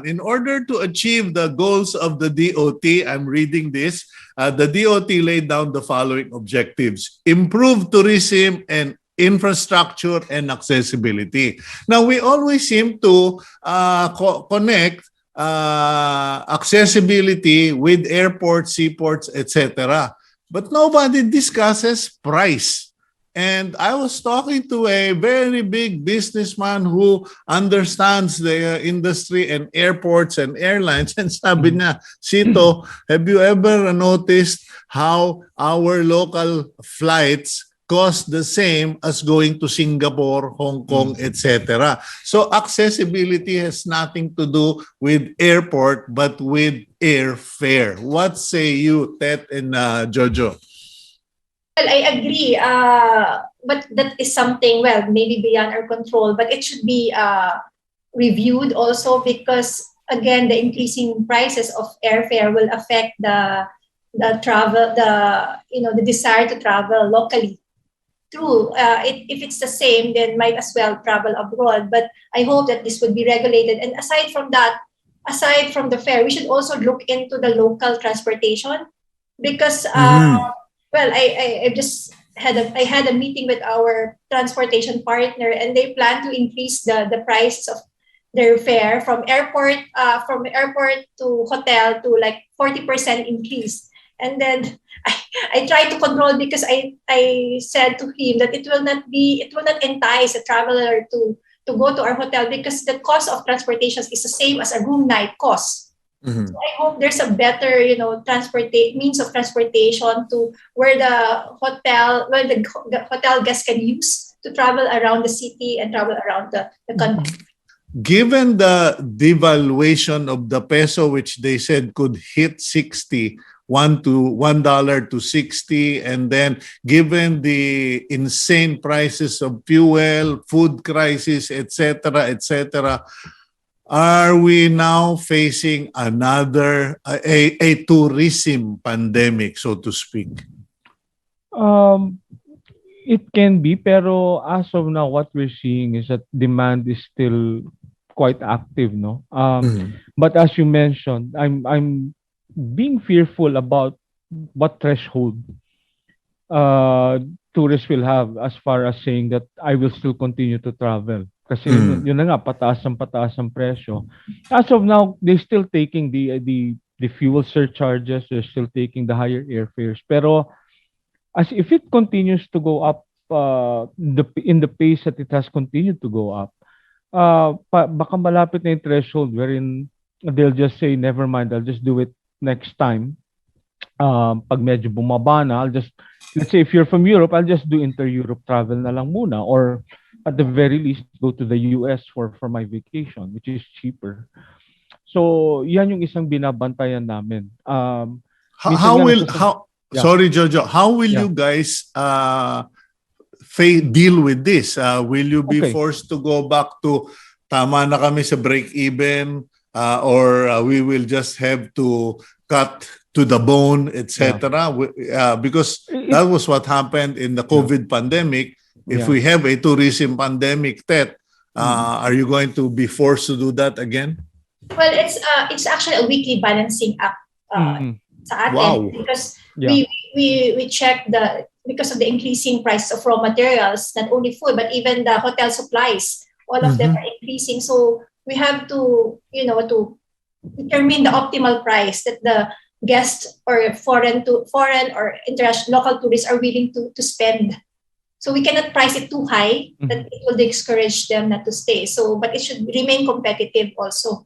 In order to achieve the goals of the DOT, I'm reading this, the DOT laid down the following objectives: improve tourism and infrastructure and accessibility. Now, we always seem to connect accessibility with airports, seaports, etc. But nobody discusses price. And I was talking to a very big businessman who understands the industry and airports and airlines. And sabi niya, Sito, have you ever noticed how our local flights cost the same as going to Singapore, Hong Kong, etc.? So accessibility has nothing to do with airport, but with airfare. What say you, Tet and Jojo? Well, I agree. But that is something, well, maybe beyond our control, but it should be reviewed also because, again, the increasing prices of airfare will affect the travel, the desire to travel locally. True. If it's the same, then might as well travel abroad. But I hope that this would be regulated. And aside from that, aside from the fare, we should also look into the local transportation because well, I just had a meeting with our transportation partner, and they plan to increase the price of their fare from airport to hotel to like 40% increase. And then I tried to control because I said to him that it will not entice a traveler to go to our hotel because the cost of transportation is the same as a room night cost. Mm-hmm. So I hope there's a better, means of transportation to where the hotel guests can use to travel around the city and travel around the country. Given the devaluation of the peso, which they said could hit 60, $1 to 60, and then given the insane prices of fuel, food crisis, etc., are we now facing another a tourism pandemic, so to speak? It can be, pero as of now, what we're seeing is that demand is still quite active, no. But as you mentioned, I'm being fearful about what threshold tourists will have as far as saying that I will still continue to travel. Kasi yun na nga, pataas ang presyo. As of now, they're still taking the fuel surcharges, they're still taking the higher airfares. Pero as if it continues to go up in the pace that it has continued to go up, baka malapit na yung threshold wherein they'll just say, never mind, I'll just do it next time. Pag medyo bumaba na, let's say if you're from Europe, I'll just do inter-Europe travel na lang muna, or at the very least go to the US for my vacation, which is cheaper. So yan yung isang binabantayan namin. Sorry Jojo, how will you guys deal with this? Will you be forced to go back to tama na kami sa break even, or we will just have to cut to the bone, etc.? Because that was what happened in the COVID pandemic. If we have a tourism pandemic, Tet, are you going to be forced to do that again? Well, it's actually a weekly balancing act sa atin. Wow. Because we check because of the increasing price of raw materials, not only food, but even the hotel supplies, all of them are increasing. So we have to, to determine the optimal price that the guests or foreign or international local tourists are willing to spend. So we cannot price it too high that it will discourage them not to stay. So, but it should remain competitive also.